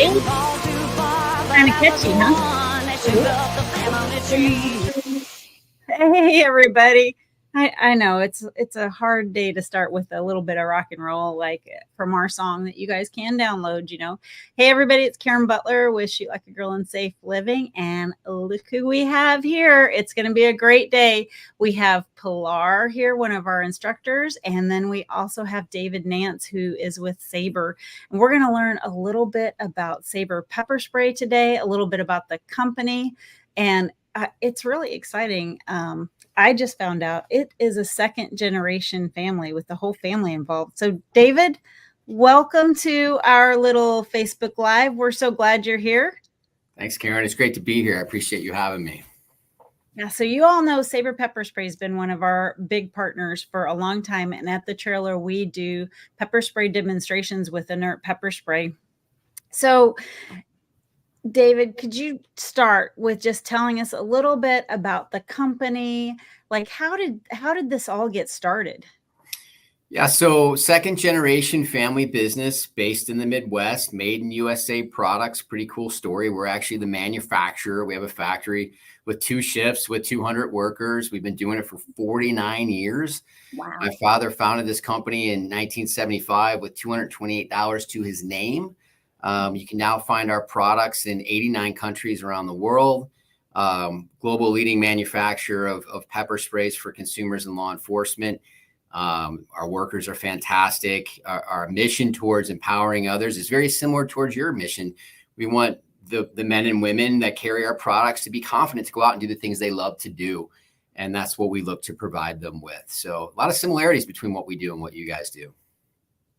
right? Kind of catchy, huh? Hey, everybody. I know it's a hard day to start with a little bit of rock and roll, like from our song that you guys can download, you know. Hey, everybody, it's Karen Butler with Shoot Like a Girl in Safe Living. And look who we have here. It's going to be a great day. We have Pilar here, one of our instructors. And then we also have David Nance, who is with Sabre. And we're going to learn a little bit about Sabre Pepper Spray today, a little bit about the company. And it's really exciting. I just found out it is a second generation family with the whole family involved. So, David, welcome to our little Facebook Live. We're so glad you're here. Thanks, Karen. It's great to be here. I appreciate you having me. Yeah, so you all know Sabre Pepper Spray has been one of our big partners for a long time. And at the trailer, we do pepper spray demonstrations with inert pepper spray. So, David, could you start with just telling us a little bit about the company? Like, how did this all get started? Yeah, so second generation family business based in the Midwest, made in USA products. Pretty cool story. We're actually the manufacturer. We have a factory with 2 shifts with 200 workers. We've been doing it for 49 years. Wow. My father founded this company in 1975 with $228 to his name. You can now find our products in 89 countries around the world. Global leading manufacturer of pepper sprays for consumers and law enforcement. Our workers are fantastic. Our mission towards empowering others is very similar towards your mission. We want the men and women that carry our products to be confident to go out and do the things they love to do. And that's what we look to provide them with. So a lot of similarities between what we do and what you guys do.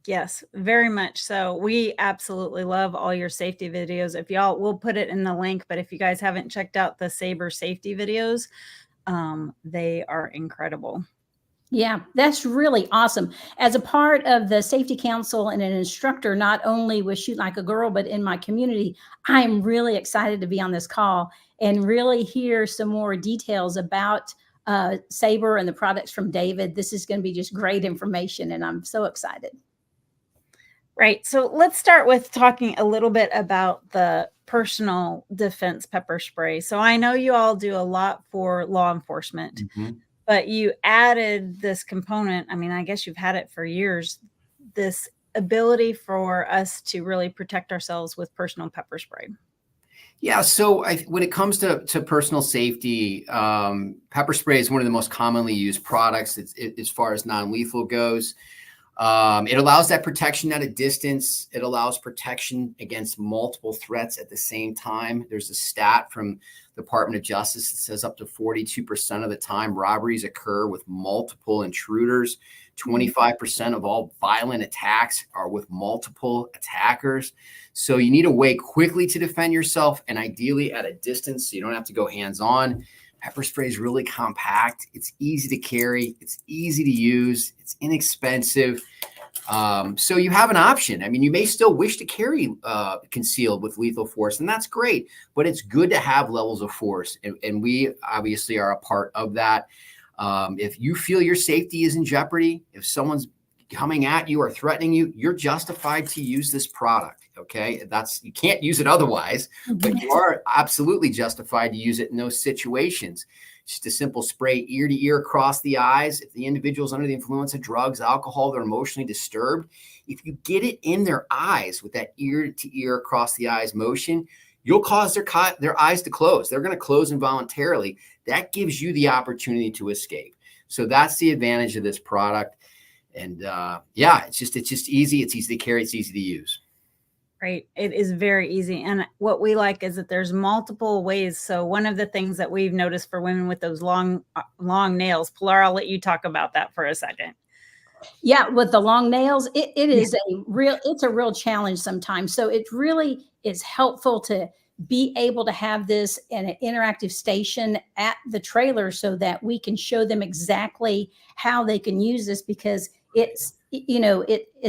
Yes, very much so. We absolutely love all your safety videos. If y'all, we'll put it in the link, but if you guys haven't checked out the Sabre safety videos, they are incredible. Yeah, that's really awesome. As a part of the Safety Council and an instructor, not only with Shoot Like a Girl, but in my community, I'm really excited to be on this call and really hear some more details about Sabre and the products from David. This is going to be just great information, and I'm so excited. Right. So let's start with talking a little bit about the personal defense pepper spray. So I know you all do a lot for law enforcement, but you added this component. I mean, I guess you've had it for years, this ability for us to really protect ourselves with personal pepper spray. Yeah, so when it comes to personal safety, pepper spray is one of the most commonly used products as far as non-lethal goes. It allows that protection at a distance. It allows protection against multiple threats at the same time. There's a stat from the Department of Justice that says up to 42% of the time robberies occur with multiple intruders. 25% of all violent attacks are with multiple attackers. So you need a way quickly to defend yourself, and ideally at a distance so you don't have to go hands-on. Pepper spray is really compact. It's easy to carry. It's easy to use. It's inexpensive. So you have an option. I mean, you may still wish to carry concealed with lethal force, and that's great. But it's good to have levels of force, and we obviously are a part of that. If you feel your safety is in jeopardy, if someone's coming at you or threatening you, you're justified to use this product. Okay, you can't use it otherwise, but you are absolutely justified to use it in those situations. Just a simple spray ear to ear across the eyes. If the individual's under the influence of drugs, alcohol, they're emotionally disturbed, if you get it in their eyes with that ear to ear across the eyes motion, you'll cause their eyes to close. They're going to close involuntarily. That gives you the opportunity to escape. So that's the advantage of this product. And yeah, it's just easy. It's easy to carry. It's easy to use. Right. It is very easy. And what we like is that there's multiple ways. So one of the things that we've noticed for women with those long nails, Pilar, I'll let you talk about that for a second. Yeah, with the long nails, it's a real challenge sometimes. So it really is helpful to be able to have this in an interactive station at the trailer so that we can show them exactly how they can use this, because it's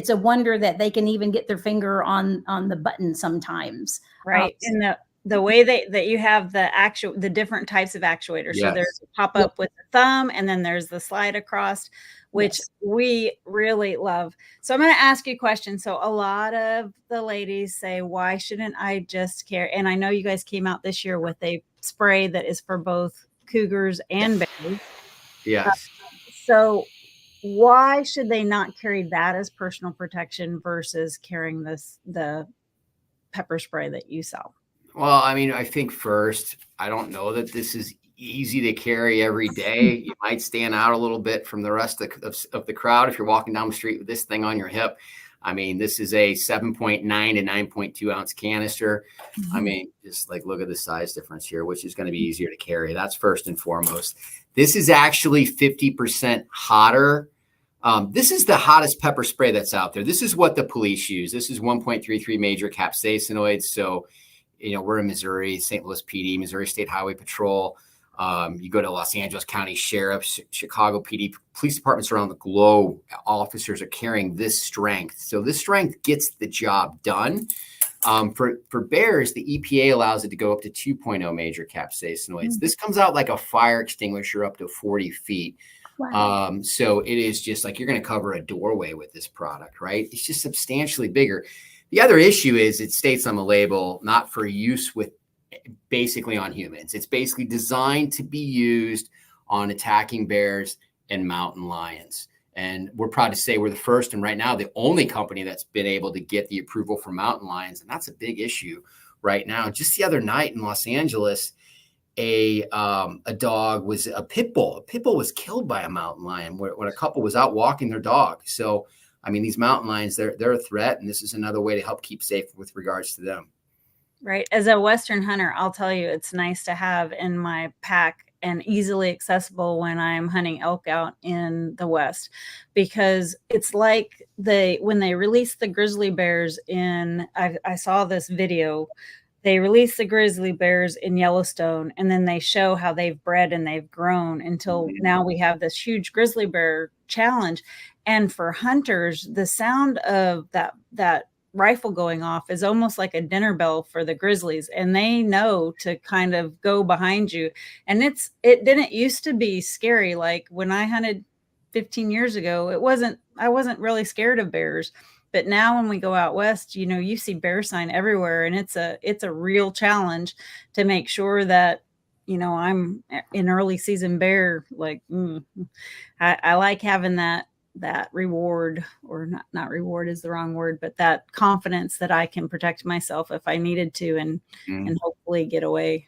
a wonder that they can even get their finger on the button sometimes. Right. And the way that you have the different types of actuators. Yes. So there's a pop up with the thumb, and then there's the slide across, which we really love. So I'm going to ask you a question. So a lot of the ladies say, why shouldn't I just carry? And I know you guys came out this year with a spray that is for both cougars and bears. Yes. So why should they not carry that as personal protection versus carrying the pepper spray that you sell? Well, I mean, I think first, I don't know that this is easy to carry every day. You might stand out a little bit from the rest of the crowd if you're walking down the street with this thing on your hip. I mean, this is a 7.9 to 9.2 ounce canister. I mean, just like look at the size difference here, which is going to be easier to carry. That's first and foremost. This is actually 50% hotter. This is the hottest pepper spray that's out there. This is what the police use. This is 1.33 major capsaicinoids. So, you know, we're in Missouri, St. Louis PD, Missouri State Highway Patrol. You go to Los Angeles County Sheriff's, Chicago PD, police departments around the globe, officers are carrying this strength. So this strength gets the job done. For bears, the EPA allows it to go up to 2.0 major capsaicinoids. This comes out like a fire extinguisher up to 40 feet. Wow. So it is just like you're going to cover a doorway with this product, right? It's just substantially bigger. The other issue is it states on the label, not for use with basically on humans. It's basically designed to be used on attacking bears and mountain lions. And we're proud to say we're the first and right now the only company that's been able to get the approval for mountain lions. And that's a big issue right now. Just the other night in Los Angeles, a dog was a pit bull. A pit bull was killed by a mountain lion when a couple was out walking their dog. So, I mean, these mountain lions, they're a threat. And this is another way to help keep safe with regards to them. Right. As a Western hunter, I'll tell you, it's nice to have in my pack and easily accessible when I'm hunting elk out in the West, because it's like when they released the grizzly bears I saw this video. They released the grizzly bears in Yellowstone, and then they show how they've bred and they've grown until now we have this huge grizzly bear challenge. And for hunters, the sound of that rifle going off is almost like a dinner bell for the grizzlies, and they know to kind of go behind you. And it didn't used to be scary. Like when I hunted 15 years ago, I wasn't really scared of bears. But now when we go out west, you know, you see bear sign everywhere, and it's a real challenge to make sure that, you know, I'm an early season bear. Like I like having that reward, or not reward is the wrong word, but that confidence that I can protect myself if I needed to, and hopefully get away.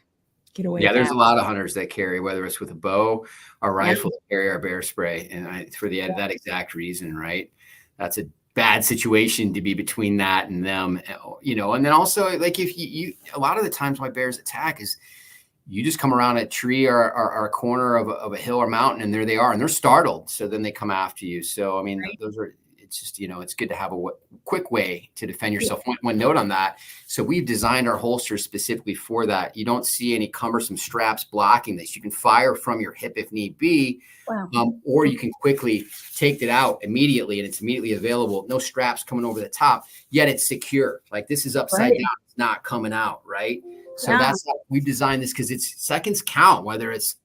Yeah, there's a lot of hunters that carry, whether it's with a bow or rifle, carry our bear spray, and that exact reason, right? That's a bad situation to be between that and them, you know. And then also, like, if you a lot of the times why bears attack is you just come around a tree or a corner of a hill or mountain, and there they are, and they're startled. So then they come after you. So, I mean, it's just, you know, it's good to have a quick way to defend yourself. One note on that. So we've designed our holsters specifically for that. You don't see any cumbersome straps blocking this. You can fire from your hip if need be, or you can quickly take it out immediately, and it's immediately available. No straps coming over the top, yet it's secure. Like this is upside down. It's not coming out, right? So that's how we've designed this, because it's seconds count, whether it's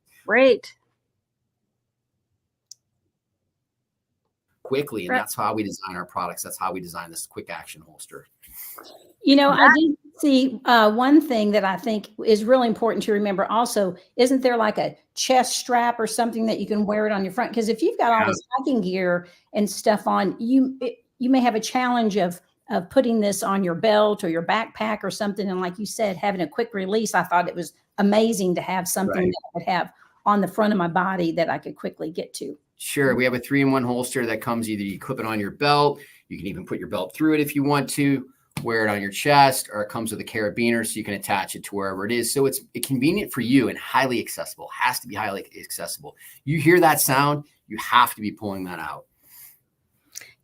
quickly. And that's how we design our products. That's how we design this quick action holster. You know, I did see one thing that I think is really important to remember also. Isn't there like a chest strap or something that you can wear it on your front? Because if you've got all this hiking gear and stuff on, you may have a challenge of putting this on your belt or your backpack or something. And like you said, having a quick release, I thought it was amazing to have something that I could have on the front of my body that I could quickly get to. Sure. We have a 3-in-1 holster that comes, either you clip it on your belt, you can even put your belt through it if you want to, wear it on your chest, or it comes with a carabiner so you can attach it to wherever it is. So it's convenient for you and highly accessible. Has to be highly accessible. You hear that sound, you have to be pulling that out.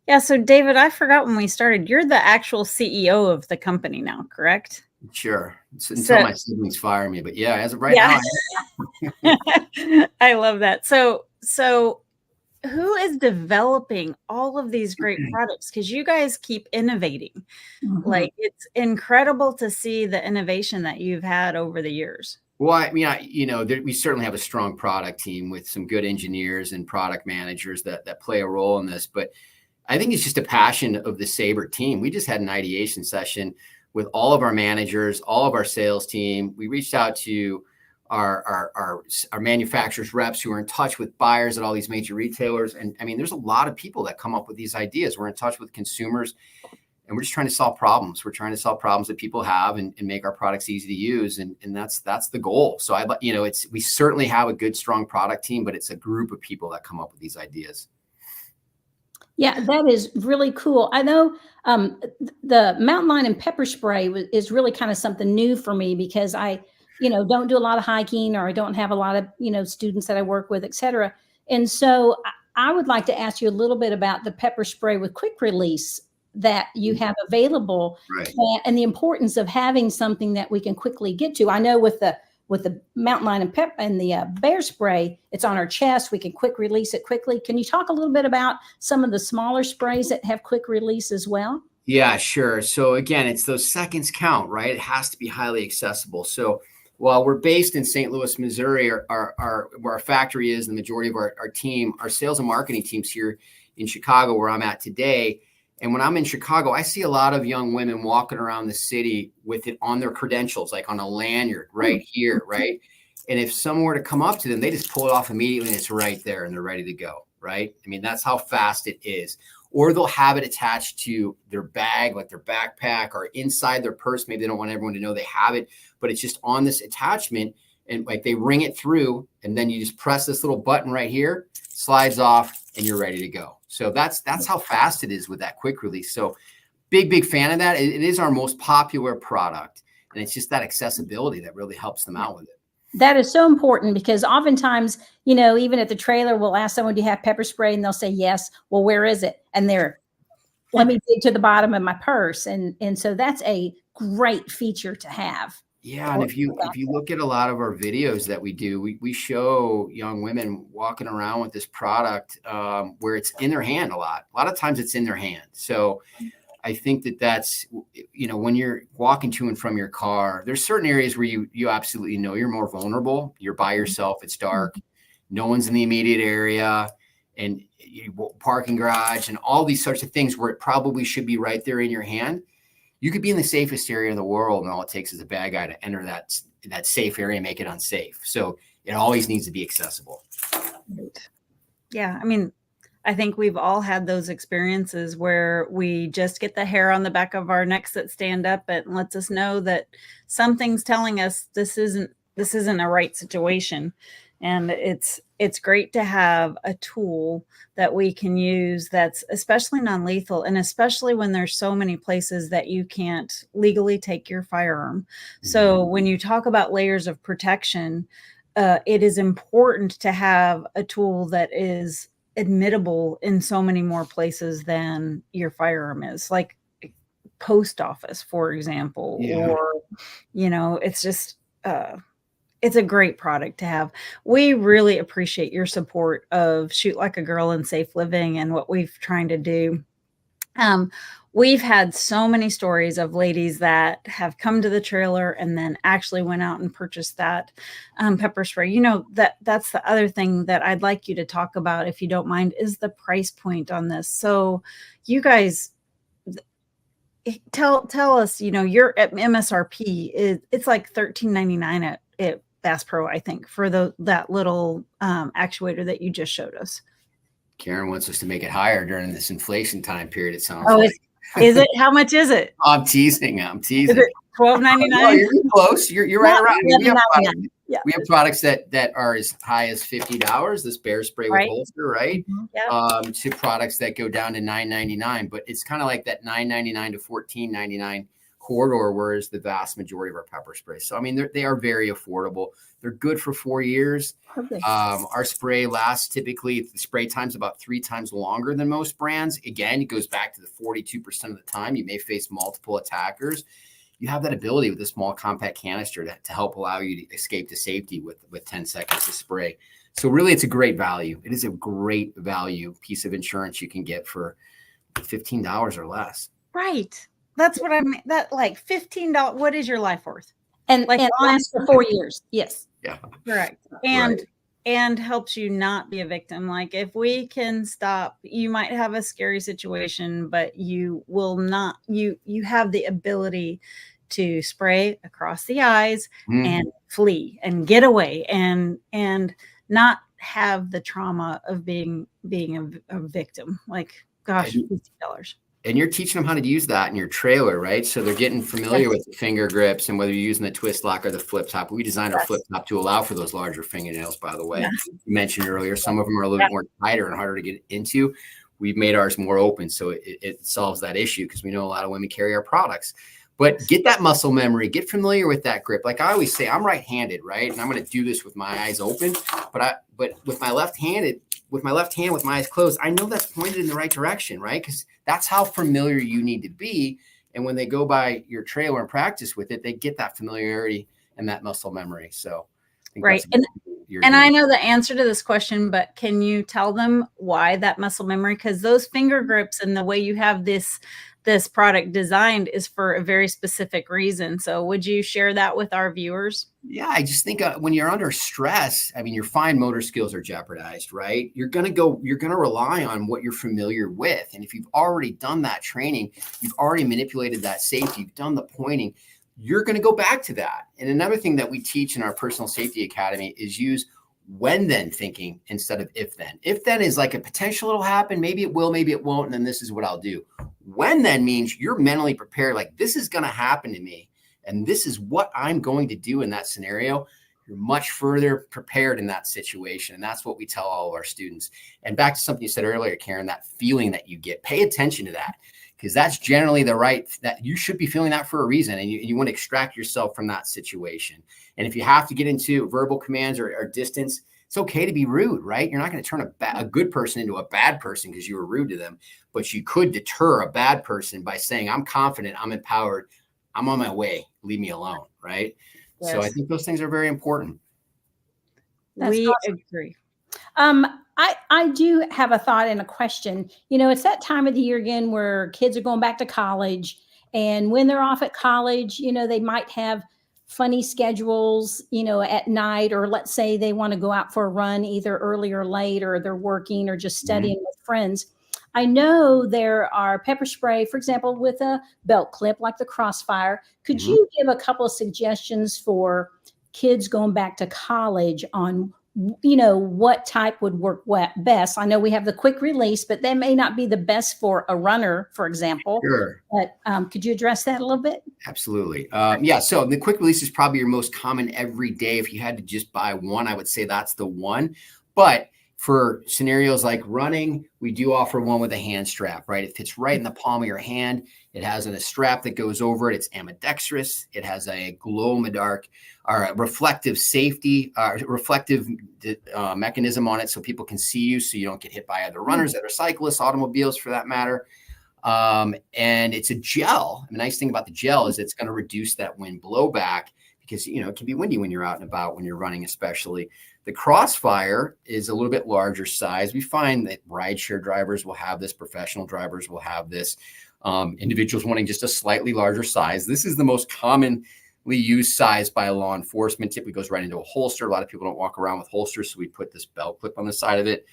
Yeah. So David, I forgot when we started, you're the actual CEO of the company now, correct? Sure. Until my siblings fire me, but yeah, as of right now. I love that. So who is developing all of these great products? Because you guys keep innovating. Like, it's incredible to see the innovation that you've had over the years. Well, I mean, we certainly have a strong product team with some good engineers and product managers that play a role in this. But I think it's just a passion of the Sabre team. We just had an ideation session with all of our managers, all of our sales team. We reached out to our manufacturers reps who are in touch with buyers at all these major retailers. And I mean, there's a lot of people that come up with these ideas. We're in touch with consumers, and we're just trying to solve problems. We're trying to solve problems that people have and make our products easy to use. And that's the goal. So we certainly have a good, strong product team, but it's a group of people that come up with these ideas. Yeah, that is really cool. I know the Mountain Lion and Pepper Spray is really kind of something new for me, because I, don't do a lot of hiking, or I don't have a lot of, students that I work with, et cetera. And so I would like to ask you a little bit about the pepper spray with quick release that you have available, right, and the importance of having something that we can quickly get to. I know with the Mountain Lion and the bear spray, it's on our chest. We can quick release it quickly. Can you talk a little bit about some of the smaller sprays that have quick release as well? Yeah, sure. So again, it's those seconds count, right? It has to be highly accessible. So while we're based in St. Louis, Missouri, where our factory is, the majority of our team, our sales and marketing teams here in Chicago, where I'm at today. And when I'm in Chicago, I see a lot of young women walking around the city with it on their credentials, like on a lanyard right here, right? And if someone were to come up to them, they just pull it off immediately, and it's right there, and they're ready to go, right? I mean, that's how fast it is. Or they'll have it attached to their bag, like their backpack, or inside their purse. Maybe they don't want everyone to know they have it, but it's just on this attachment, and like they ring it through, and then you just press this little button right here, slides off, and you're ready to go. So that's how fast it is with that quick release. So big fan of that. It is our most popular product, and it's just that accessibility that really helps them out with it. That is so important, because oftentimes, even at the trailer, we'll ask someone, do you have pepper spray? And they'll say, yes. Well, where is it? And let me dig to the bottom of my purse. And so that's a great feature to have. Yeah. And if you look at a lot of our videos that we do, we show young women walking around with this product where it's in their hand a lot. A lot of times it's in their hand. So I think that's, when you're walking to and from your car, there's certain areas where you absolutely know you're more vulnerable. You're by yourself. It's dark. No one's in the immediate area, and parking garage and all these sorts of things where it probably should be right there in your hand. You could be in the safest area in the world, and all it takes is a bad guy to enter that safe area and make it unsafe. So it always needs to be accessible. Yeah. I mean, I think we've all had those experiences where we just get the hair on the back of our necks that stand up and lets us know that something's telling us this isn't a right situation. And it's great to have a tool that we can use that's especially non-lethal, and especially when there's so many places that you can't legally take your firearm. So when you talk about layers of protection, it is important to have a tool that is admittable in so many more places than your firearm is, like post office, for example. Yeah. Or, it's just, it's a great product to have. We really appreciate your support of Shoot Like a Girl and Safe Living and what we've trying to do. We've had so many stories of ladies that have come to the trailer and then actually went out and purchased that pepper spray. That's the other thing that I'd like you to talk about, if you don't mind, is the price point on this. So you guys, tell us, your MSRP it's like $13.99 at Bass Pro, I think, for that little actuator that you just showed us. Karen wants us to make it higher during this inflation time period, it sounds like. Is it? How much is it? I'm teasing. Is it $12.99? No, you're close. You're right around. We have products that are as high as $50. This bear spray with holster, right? Mm-hmm. To products that go down to $9.99. But it's kind of like that $9.99 to $14.99 corridor, whereas the vast majority of our pepper sprays. So I mean, they are very affordable. They're good for 4 years. Our spray lasts typically, the spray time's about 3 times longer than most brands. Again, it goes back to the 42% of the time you may face multiple attackers. You have that ability with a small compact canister to help allow you to escape to safety with 10 seconds of spray. So really, it's a great value. It is a great value piece of insurance you can get for $15 or less. Right. That's what I mean. That like $15. What is your life worth? And Like, and it lasts for 4 years. Yes. Yeah. Correct. And helps you not be a victim. Like if we can stop, you might have a scary situation, but you will not, you have the ability to spray across the eyes and flee and get away and not have the trauma of being a victim. Like, gosh, $50. And you're teaching them how to use that in your trailer, right? So they're getting familiar with the finger grips and whether you're using the twist lock or the flip top. We designed our flip top to allow for those larger fingernails, by the way. You mentioned earlier, some of them are a little bit more tighter and harder to get into. We've made ours more open, so it solves that issue because we know a lot of women carry our products. But get that muscle memory, get familiar with that grip. Like I always say, I'm right-handed, right? And I'm going to do this with my eyes open, but with my left hand, with my eyes closed, I know that's pointed in the right direction, right? Because that's how familiar you need to be. And when they go by your trailer and practice with it, they get that familiarity and that muscle memory. So I think right. And I know the answer to this question, but can you tell them why that muscle memory? Because those finger grips and the way you have this product designed is for a very specific reason. So would you share that with our viewers? Yeah, I just think when you're under stress, I mean, your fine motor skills are jeopardized, right? You're going to rely on what you're familiar with. And if you've already done that training, you've already manipulated that safety, you've done the pointing, you're going to go back to that. And another thing that we teach in our Personal Safety Academy is use when then thinking instead of if then. If then is like a potential it'll happen, maybe it will, maybe it won't, and then this is what I'll do. When then means you're mentally prepared, like this is going to happen to me, and this is what I'm going to do in that scenario. You're much further prepared in that situation. And that's what we tell all of our students. And back to something you said earlier, Karen, that feeling that you get, pay attention to that, because that's generally that you should be feeling that for a reason. And you want to extract yourself from that situation. And if you have to get into verbal commands or distance, it's okay to be rude, right? You're not going to turn a good person into a bad person because you were rude to them, but you could deter a bad person by saying, I'm confident, I'm empowered, I'm on my way, leave me alone, right? Yes. So I think those things are very important. We awesome. Agree. I do have a thought and a question. You know, it's that time of the year again where kids are going back to college, and when they're off at college, you know, they might have funny schedules, you know, at night, or let's say they want to go out for a run either early or late, or they're working or just studying with friends. I know there are pepper spray, for example, with a belt clip like the Crossfire. Could you give a couple of suggestions for kids going back to college on, you know, what type would work best? I know we have the quick release, but that may not be the best for a runner, for example. Sure. But could you address that a little bit? Absolutely. Yeah. So the quick release is probably your most common every day. If you had to just buy one, I would say that's the one. But for scenarios like running, we do offer one with a hand strap, right? It fits right in the palm of your hand. It has a strap that goes over it. It's ambidextrous. It has a glow-in-the-dark or a reflective safety, mechanism on it so people can see you so you don't get hit by other runners, other cyclists, automobiles for that matter. And it's a gel. And the nice thing about the gel is it's going to reduce that wind blowback because, you know, it can be windy when you're out and about, when you're running especially. The Crossfire is a little bit larger size. We find that rideshare drivers will have this, professional drivers will have this, individuals wanting just a slightly larger size. This is the most commonly used size by law enforcement. Typically goes right into a holster. A lot of people don't walk around with holsters, so we put this belt clip on the side of it.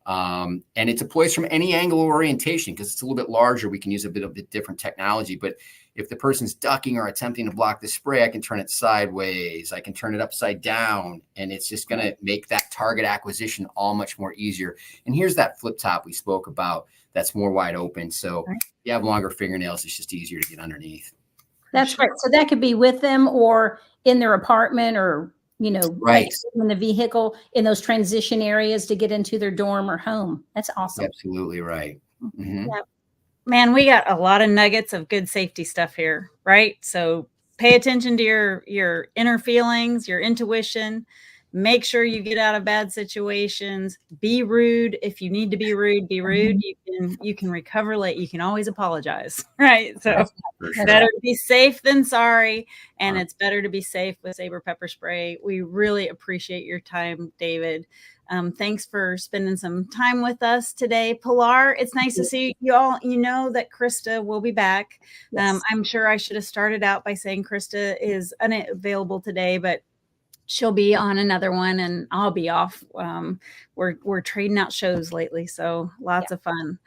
And it deploys from any angle or orientation because it's a little bit larger. We can use a bit different technology, but if the person's ducking or attempting to block the spray, I can turn it sideways. I can turn it upside down, and it's just going to make that target acquisition all much more easier. And here's that flip top we spoke about that's more wide open. So if you have longer fingernails, it's just easier to get underneath. That's right. So that could be with them or in their apartment or, you know, right in the vehicle in those transition areas to get into their dorm or home. That's awesome. Absolutely right. Mm-hmm. Yeah. Man, we got a lot of nuggets of good safety stuff here, right? So pay attention to your inner feelings, your intuition. Make sure you get out of bad situations. Be rude. If you need to be rude, be rude. You can recover late. You can always apologize, right? So better to be safe than sorry. And it's better to be safe with Sabre Pepper Spray. We really appreciate your time, David. Thanks for spending some time with us today. Pilar, it's nice to see you all. You know that Krista will be back. Yes. I'm sure I should have started out by saying Krista is unavailable today, but she'll be on another one and I'll be off. We're trading out shows lately, so lots of fun.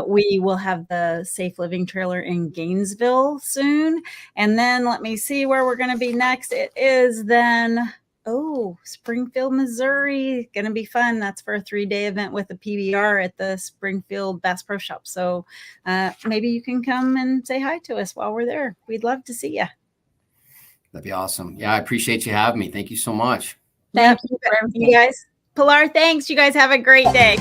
We will have the Safe Living trailer in Gainesville soon. And then let me see where we're going to be next. It is then, Springfield, Missouri. Going to be fun. That's for a 3-day event with a PBR at the Springfield Bass Pro Shop. So maybe you can come and say hi to us while we're there. We'd love to see you. That'd be awesome. Yeah, I appreciate you having me. Thank you so much. Thank you for everything. You guys. Pilar, thanks. You guys have a great day.